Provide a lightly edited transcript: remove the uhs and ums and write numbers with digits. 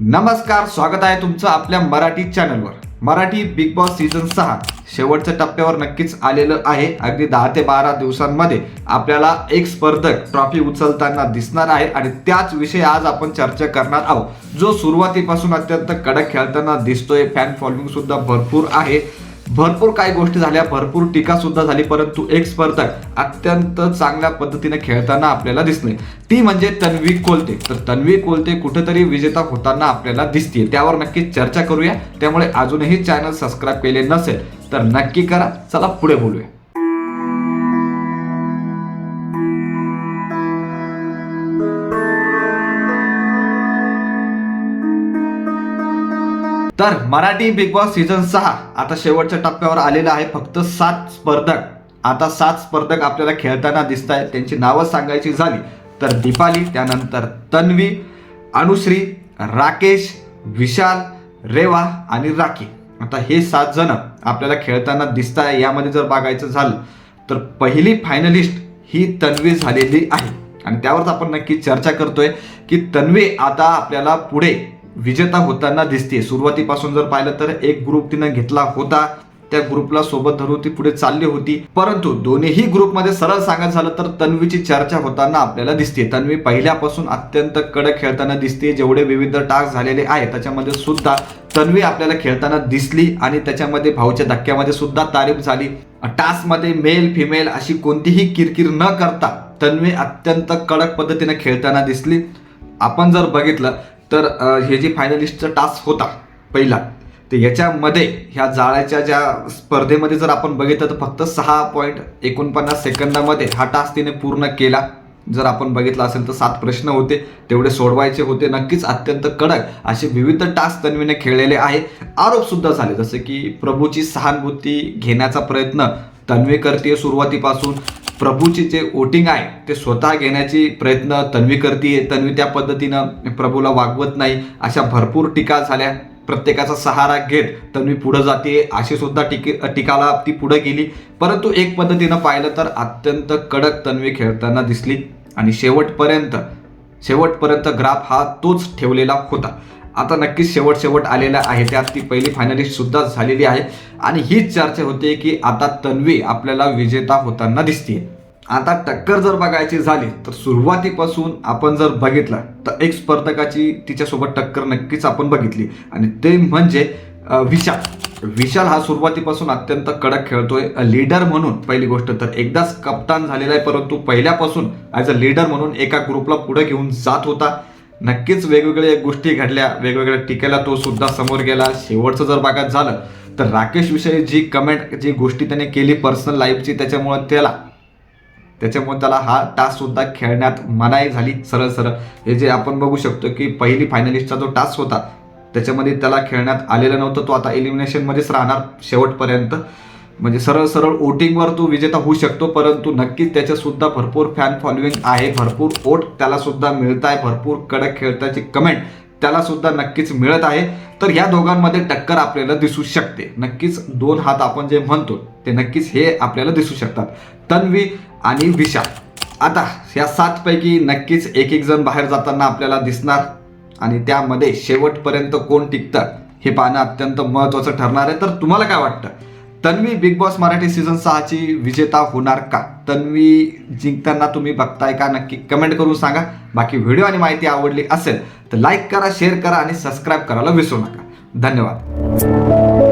नमस्कार, स्वागत आहे तुमचं आपल्या मराठी चॅनलवर. मराठी बिग बॉस सीझन 6 शेवटच्या टप्प्यावर नक्कीच आलेलं आहे. अगदी 10 ते 12 दिवसांमध्ये आपल्याला एक स्पर्धक ट्रॉफी उचलताना दिसणार आहे आणि त्याच विषयी आज आपण चर्चा करणार आहोत, जो सुरुवातीपासून अत्यंत कडक खेळताना दिसतोय. फॅन फॉलोइंग सुद्धा भरपूर आहे, भरपूर काही गोष्टी झाल्या, भरपूर टीका सुद्धा झाली, परंतु एक स्पर्धक अत्यंत चांगल्या पद्धतीने खेळताना आपल्याला दिसले, ती म्हणजे तन्वी कोलते. तर तन्वी कोलते कुठेतरी विजेता होताना आपल्याला दिसते, त्यावर नक्कीच चर्चा करूया. त्यामुळे अजूनही चॅनल सबस्क्राईब केले नसेल तर नक्की करा. चला पुढे बोलूया. तर मराठी बिग बॉस सीझन 6 आता शेवटच्या टप्प्यावर आलेला आहे. फक्त 7 स्पर्धक, आता 7 स्पर्धक आपल्याला खेळताना दिसत आहेत. त्यांची नावं सांगायची झाली तर दीपाली, त्यानंतर तन्वी, अनुश्री, राकेश, विशाल, रेवा आणि राखी. आता हे 7 जण आपल्याला खेळताना दिसत आहे. यामध्ये जर बघायचं झालं तर पहिली फायनलिस्ट ही तन्वी झालेली आहे आणि त्यावरच आपण नक्की चर्चा करतोय की तन्वी आता आपल्याला पुढे विजेता होताना दिसते. सुरुवातीपासून जर पाहिलं तर एक ग्रुप तिनं घेतला होता, त्या ग्रुपला सोबत धरून ती पुढे चालली होती, परंतु दोन्ही ग्रुपमध्ये सरळ सांगायचं झालं तर तन्वीची चर्चा होताना आपल्याला दिसते. तन्वी पहिल्यापासून अत्यंत कडक खेळताना दिसते. जेवढे विविध टास्क झालेले आहेत त्याच्यामध्ये सुद्धा तन्वी आपल्याला खेळताना दिसली आणि त्याच्यामध्ये भाऊच्या धक्क्यामध्ये सुद्धा तारीफ झाली. टास्क मध्ये मेल फिमेल अशी कोणतीही किरकिर न करता तन्वी अत्यंत कडक पद्धतीने खेळताना दिसली. आपण जर बघितलं तर हे जी फायनलिस्टचा टास्क होता पहिला, तर याच्यामध्ये ह्या जाळ्याच्या ज्या स्पर्धेमध्ये जर आपण बघितलं तर फक्त 6.49 सेकंदामध्ये हा टास्क तिने पूर्ण केला. जर आपण बघितलं असेल तर 7 प्रश्न होते, तेवढे सोडवायचे होते. नक्कीच अत्यंत कडक असे विविध टास्क तन्वीने खेळलेले आहे. आरोप सुद्धा झाले, जसे की प्रभूची सहानुभूती घेण्याचा प्रयत्न तन्वी करते सुरुवातीपासून. प्रभूची जे वोटिंग आहे ते स्वतः घेण्याची प्रयत्न तन्वी करते. तन्वी त्या पद्धतीनं प्रभूला वागवत नाही, अशा भरपूर टीका झाल्या. प्रत्येकाचा सहारा घेत तन्वी पुढे जाते, अशी सुद्धा टीकाला ती पुढे गेली. परंतु एक पद्धतीनं पाहिलं तर अत्यंत कडक तन्वी खेळताना दिसली आणि शेवटपर्यंत ग्राफ हा तोच ठेवलेला होता. आता नक्कीच शेवट आलेला आहे, त्यात ती पहिली फायनलिस्ट सुद्धा झालेली आहे आणि हीच चर्चा होते की आता तन्वी आपल्याला विजेता होताना दिसते. आता टक्कर जर बघायची झाली तर सुरुवातीपासून आपण जर बघितलं तर एक स्पर्धकाची तिच्यासोबत टक्कर नक्कीच आपण बघितली आणि ते म्हणजे विशाल हा सुरुवातीपासून अत्यंत कडक खेळतोय. लीडर म्हणून पहिली गोष्ट तर एकदाच कप्तान झालेला आहे, परंतु पहिल्यापासून ॲज अ लीडर म्हणून एका ग्रुपला पुढे घेऊन जात होता. नक्कीच वेगवेगळ्या गोष्टी घडल्या, वेगवेगळ्या टीकेला तो सुद्धा समोर गेला. शेवटचं जर बघायचं झालं तर राकेश विषयी जी कमेंट, जी गोष्टी त्याने केली पर्सनल लाईफची, त्याच्यामुळे त्याला हा टास्क सुद्धा खेळण्यात मनाई झाली. सरळ हे जे आपण बघू शकतो की पहिली फायनलिस्टचा जो टास्क होता त्याच्यामध्ये त्याला खेळण्यात आलेलं नव्हतं. तो आता एलिमिनेशनमध्येच राहणार शेवटपर्यंत. म्हणजे सरळ वोटिंगवर तो विजेता होऊ शकतो, परंतु नक्कीच त्याच्या सुद्धा भरपूर फॅन फॉलोइंग आहे, भरपूर वोट त्याला सुद्धा मिळत आहे, भरपूर कडक खेळताची कमेंट त्याला सुद्धा नक्कीच मिळत आहे. तर ह्या दोघांमध्ये टक्कर आपल्याला दिसू शकते. नक्कीच 2 हात आपण जे म्हणतो ते नक्कीच हे आपल्याला दिसू शकतात, तन्वी आणि विशाल. आता या 7 पैकी नक्कीच एक जण बाहेर जाताना आपल्याला दिसणार आणि त्यामध्ये शेवटपर्यंत कोण टिकतं हे पाहणं अत्यंत महत्त्वाचं ठरणार आहे. तर तुम्हाला काय वाटतं, Tanvi Bigg Boss Marathi season 6ची विजेता होणार का? तन्वी जिंकताना तुम्ही बघताय का? नक्की कमेंट करून सांगा. बाकी व्हिडिओ आणि माहिती आवडली असेल तर लाईक करा, शेअर करा आणि सबस्क्राईब करायला विसरू नका. धन्यवाद.